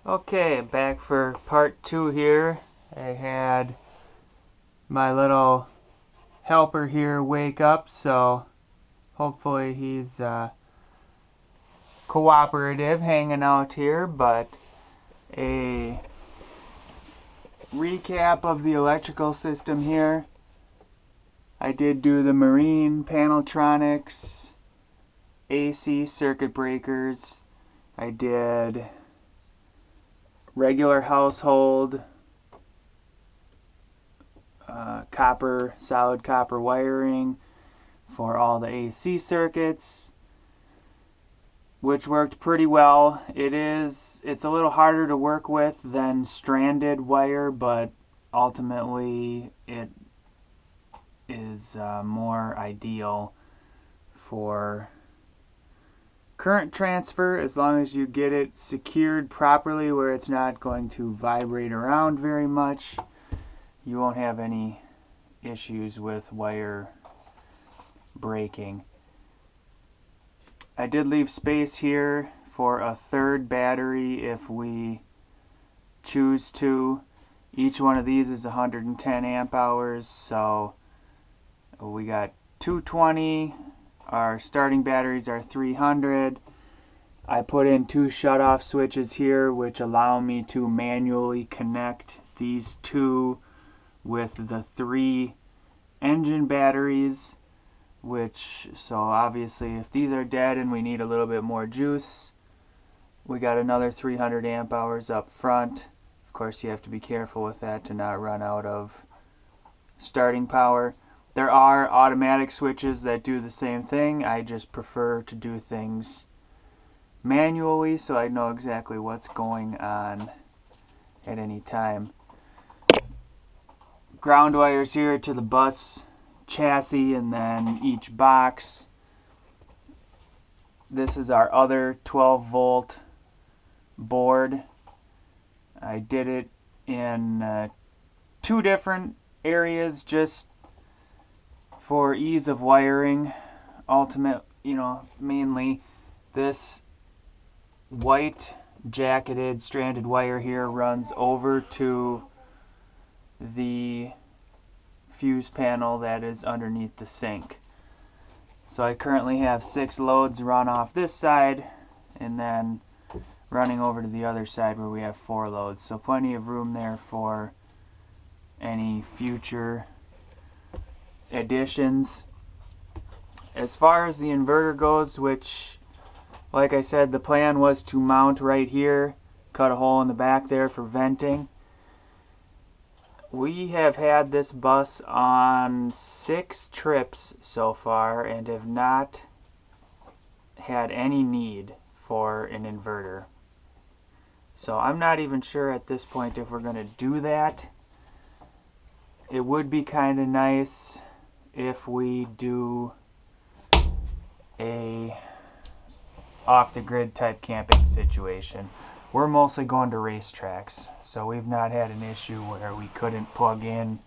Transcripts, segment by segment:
Okay, back for part 2 here. I had my little helper here wake up, so hopefully he's cooperative hanging out here, but a recap of the electrical system here. I did do the marine paneltronics, AC circuit breakers. I did regular household solid copper wiring for all the AC circuits, which worked pretty well. It's a little harder to work with than stranded wire, but ultimately it is more ideal for current transfer as long as you get it secured properly where it's not going to vibrate around very much. You won't have any issues with wire breaking. I did leave space here for a third battery if we choose to. Each one of these is 110 amp hours, so we got 220. Our starting batteries are 300. I put in 2 shut-off switches here which allow me to manually connect these 2 with the 3 engine batteries, so obviously if these are dead and we need a little bit more juice, we got another 300 amp hours up front. Of course you have to be careful with that to not run out of starting power. There are automatic switches that do the same thing. I just prefer to do things manually so I know exactly what's going on at any time. Ground wires here to the bus chassis and then each box. This is our other 12 volt board. I did it in 2 different areas just for ease of wiring. Mainly this white jacketed stranded wire here runs over to the fuse panel that is underneath the sink. So I currently have 6 loads run off this side and then running over to the other side where we have 4 loads. So plenty of room there for any future additions. As far as the inverter goes, which like I said the plan was to mount right here, cut a hole in the back there for venting. We have had this bus on 6 trips so far and have not had any need for an inverter. So I'm not even sure at this point if we're going to do that. It would be kind of nice if we do a off-the-grid type camping situation. We're mostly going to racetracks, so we've not had an issue where we couldn't plug in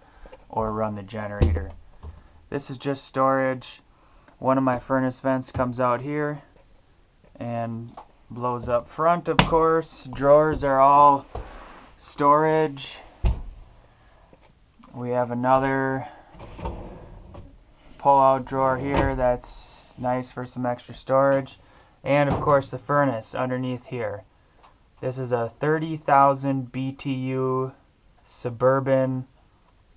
or run the generator. This is just storage. One of my furnace vents comes out here and blows up front, of course. Drawers are all storage. We have another pull-out drawer here that's nice for some extra storage. And of course the furnace underneath here. This is a 30,000 BTU suburban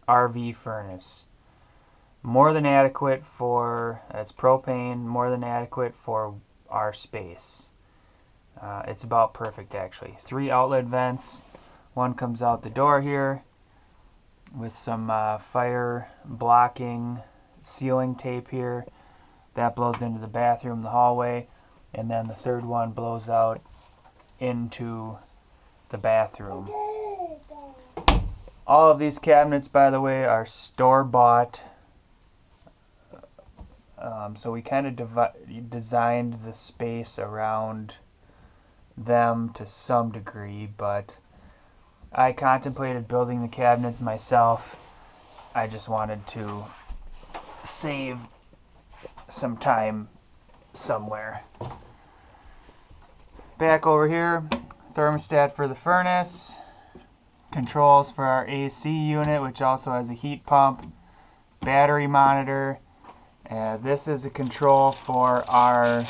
RV furnace. More than adequate for, it's propane, more than adequate for our space. It's about perfect actually. 3 outlet vents. One comes out the door here with some fire blocking sealing tape here. That blows into the bathroom, the hallway, and then the third one blows out into the bathroom. All of these cabinets, by the way, are store-bought. So we kind of designed the space around them to some degree, but I contemplated building the cabinets myself. I just wanted to save some time somewhere. Back over here, thermostat for the furnace, controls for our AC unit, which also has a heat pump, battery monitor. This is a control for our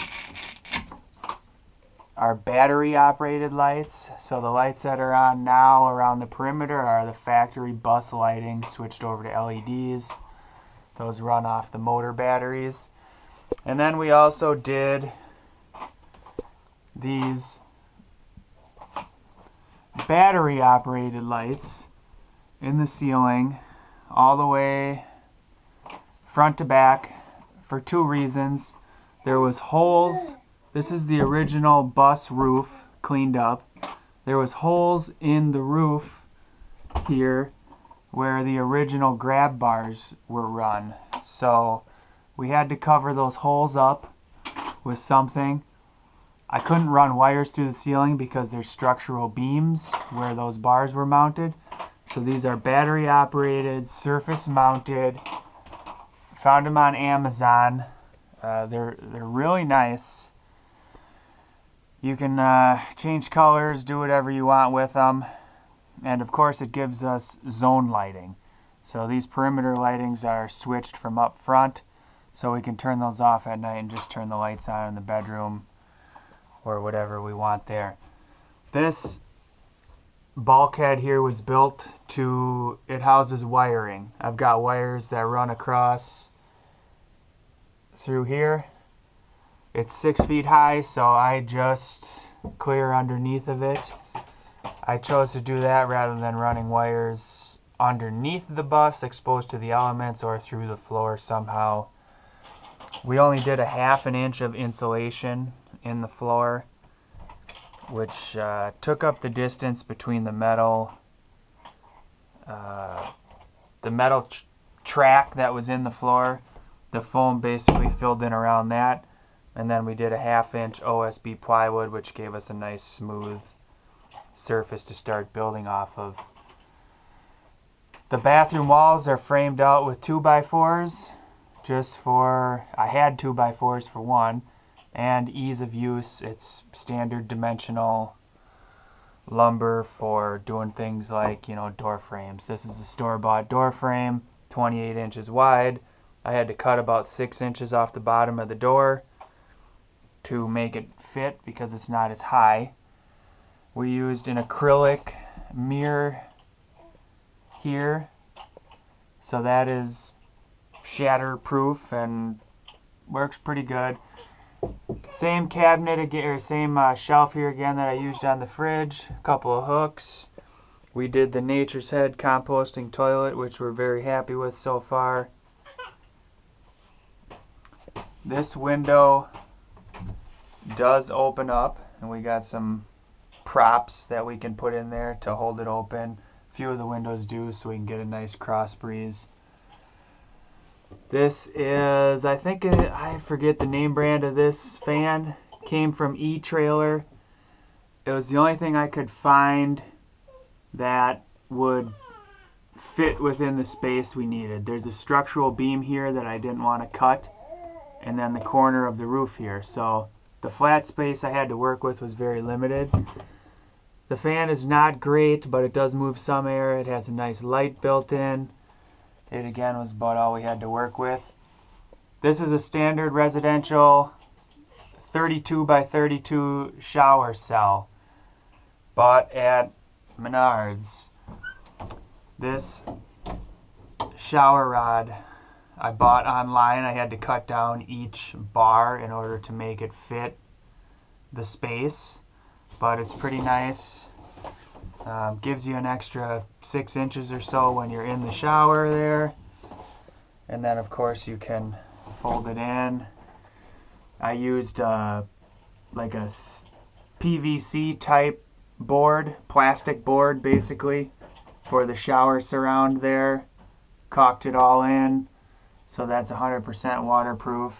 battery operated lights. So the lights that are on now around the perimeter are the factory bus lighting switched over to LEDs. Those run off the motor batteries. And then we also did these battery operated lights in the ceiling all the way front to back for two reasons. There was holes. This is the original bus roof cleaned up. There was holes in the roof here where the original grab bars were run. So we had to cover those holes up with something. I couldn't run wires through the ceiling because there's structural beams where those bars were mounted. So these are battery operated, surface mounted. Found them on Amazon. They're really nice. You can change colors, do whatever you want with them. And of course it gives us zone lighting. So these perimeter lightings are switched from up front, so we can turn those off at night and just turn the lights on in the bedroom or whatever we want there. This bulkhead here was built to, it houses wiring. I've got wires that run across through here. It's 6 feet high, so I just clear underneath of it. I chose to do that rather than running wires underneath the bus exposed to the elements or through the floor somehow. We only did a 1/2 inch of insulation in the floor, which took up the distance between the metal track that was in the floor. The foam basically filled in around that, and then we did a 1/2 inch OSB plywood, which gave us a nice smooth surface to start building off of. The bathroom walls are framed out with 2x4s, just for, I had 2x4s for one, and ease of use. It's standard dimensional lumber for doing things like, you know, door frames. This is a store-bought door frame, 28 inches wide. I had to cut about 6 inches off the bottom of the door to make it fit because it's not as high. We used an acrylic mirror here, so that is shatter-proof and works pretty good. Same cabinet again, or same shelf here again that I used on the fridge. A couple of hooks. We did the Nature's Head composting toilet, which we're very happy with so far. This window does open up, and we got some props that we can put in there to hold it open. A few of the windows do, so we can get a nice cross breeze. This is, I think, I forget the name brand of this fan. Came from E-Trailer. It was the only thing I could find that would fit within the space we needed. There's a structural beam here that I didn't want to cut, and then the corner of the roof here. So the flat space I had to work with was very limited. The fan is not great, but it does move some air. It has a nice light built in. It again was about all we had to work with. This is a standard residential 32 by 32 shower cell bought at Menards. This shower rod I bought online. I had to cut down each bar in order to make it fit the space, but it's pretty nice. Gives you an extra 6 inches or so when you're in the shower there. And then of course you can fold it in. I used like a PVC type board, plastic board basically, for the shower surround there. Caulked it all in, so that's 100% waterproof.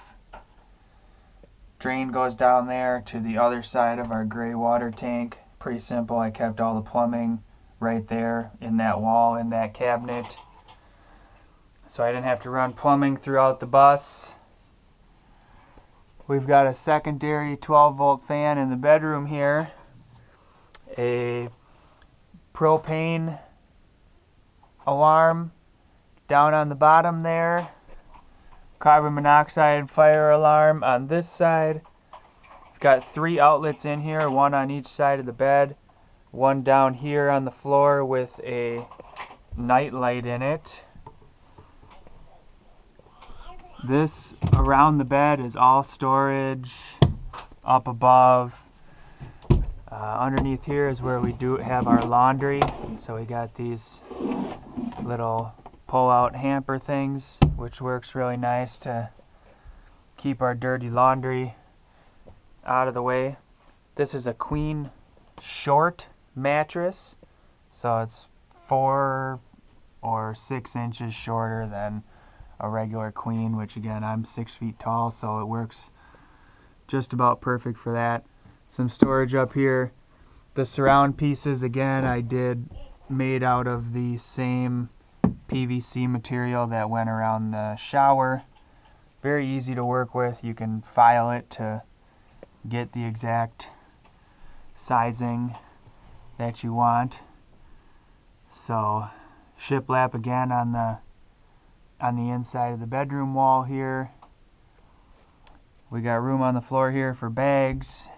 Drain goes down there to the other side of our gray water tank. Pretty simple. I kept all the plumbing right there in that wall, in that cabinet, so I didn't have to run plumbing throughout the bus. We've got a secondary 12-volt fan in the bedroom here, a propane alarm down on the bottom there, carbon monoxide fire alarm on this side. We've got 3 outlets in here, one on each side of the bed, one down here on the floor with a night light in it. This around the bed is all storage. Up above, underneath here is where we do have our laundry. So we got these little pull-out hamper things, which works really nice to keep our dirty laundry out of the way. This is a queen short mattress, so it's 4 or 6 inches shorter than a regular queen, which again, I'm 6 feet tall, so it works just about perfect for that. Some storage up here. The surround pieces, again, I did made out of the same PVC material that went around the shower. Very easy to work with. You can file it to get the exact sizing that you want. So shiplap again on the inside of the bedroom wall here. We got room on the floor here for bags.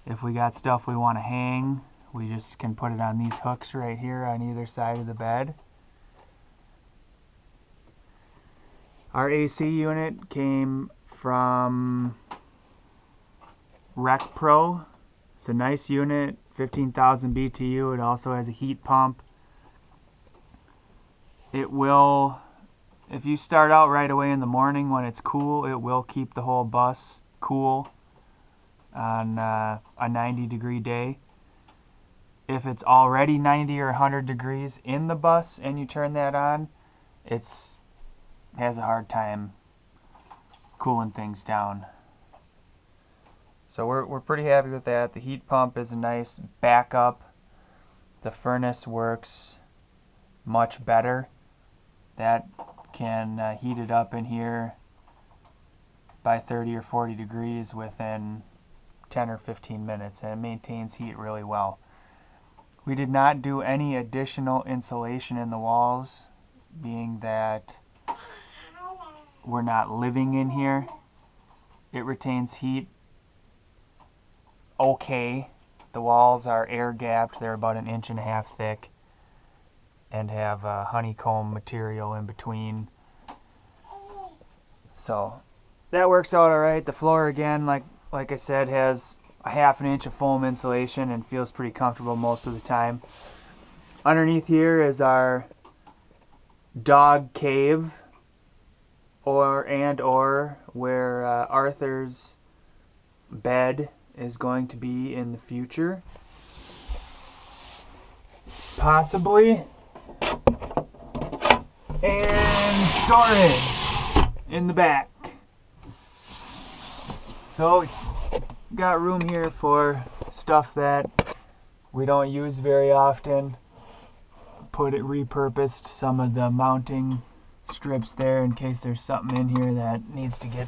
If we got stuff we want to hang, we just can put it on these hooks right here on either side of the bed. Our AC unit came from Rec Pro. It's a nice unit, 15,000 BTU. It also has a heat pump. It will, if you start out right away in the morning when it's cool, it will keep the whole bus cool on a 90-degree day. If it's already 90 or 100 degrees in the bus and you turn that on, it has a hard time cooling things down. So we're pretty happy with that. The heat pump is a nice backup. The furnace works much better. That can heat it up in here by 30 or 40 degrees within 10 or 15 minutes, and it maintains heat really well. We did not do any additional insulation in the walls, being that we're not living in here. It retains heat okay. The walls are air gapped. They're about 1.5 inches thick and have honeycomb material in between. So that works out alright. The floor, again, like I said, has a 1/2 inch of foam insulation and feels pretty comfortable most of the time. Underneath here is our dog cave, or where Arthur's bed is going to be in the future. Possibly. And storage in the back. So got room here for stuff that we don't use very often. Repurposed some of the mounting strips there in case there's something in here that needs to get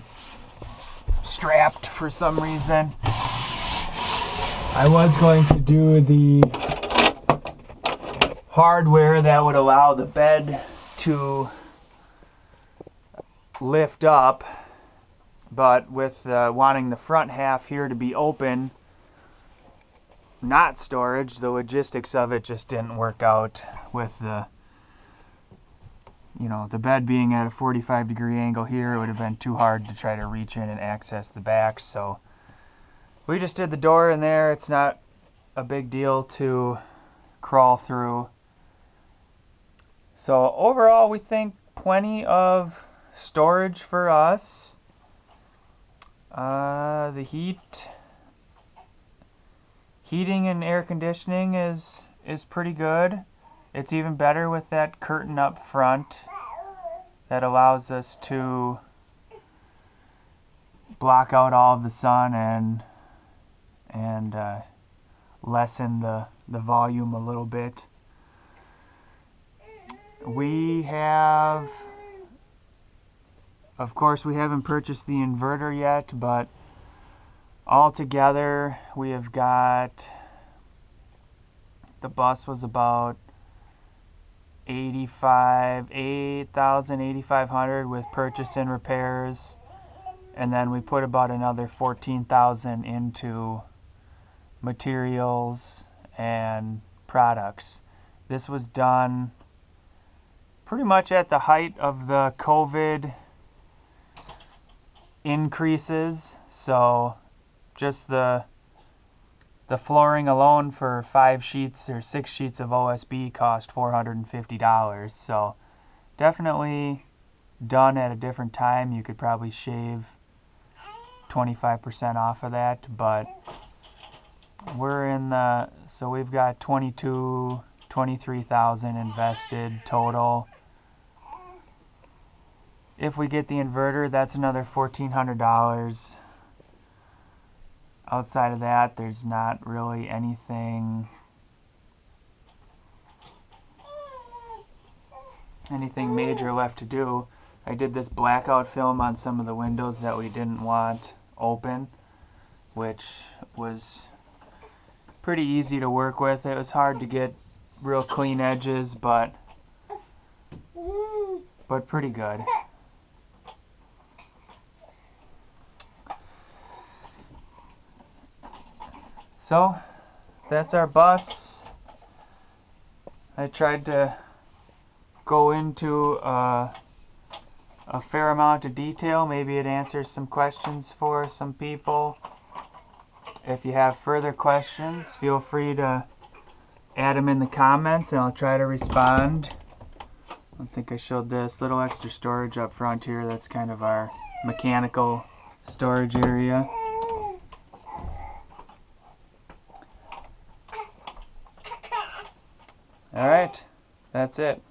strapped for some reason. I was going to do the hardware that would allow the bed to lift up, but with wanting the front half here to be open, not storage, the logistics of it just didn't work out with the bed being at a 45-degree angle here. It would have been too hard to try to reach in and access the back, so we just did the door in there. It's not a big deal to crawl through. So overall, we think plenty of storage for us. The heating and air conditioning is pretty good. It's even better with that curtain up front that allows us to block out all of the sun and lessen the volume a little bit. We have, of course, we haven't purchased the inverter yet, but altogether we have got the bus was about 8,500 with purchase and repairs, and then we put about another 14,000 into materials and products. This was done pretty much at the height of the COVID increases, so just the flooring alone for 5 sheets or 6 sheets of OSB cost $450. So definitely done at a different time. You could probably shave 25% off of that, but we're in the, so we've got 23,000 invested total. If we get the inverter, that's another $1,400. Outside of that, there's not really anything major left to do. I did this blackout film on some of the windows that we didn't want open, which was pretty easy to work with. It was hard to get real clean edges, but pretty good. So that's our bus. I tried to go into a fair amount of detail. Maybe it answers some questions for some people. If you have further questions, feel free to add them in the comments and I'll try to respond. I don't think I showed this little extra storage up front here. That's kind of our mechanical storage area. Alright, that's it.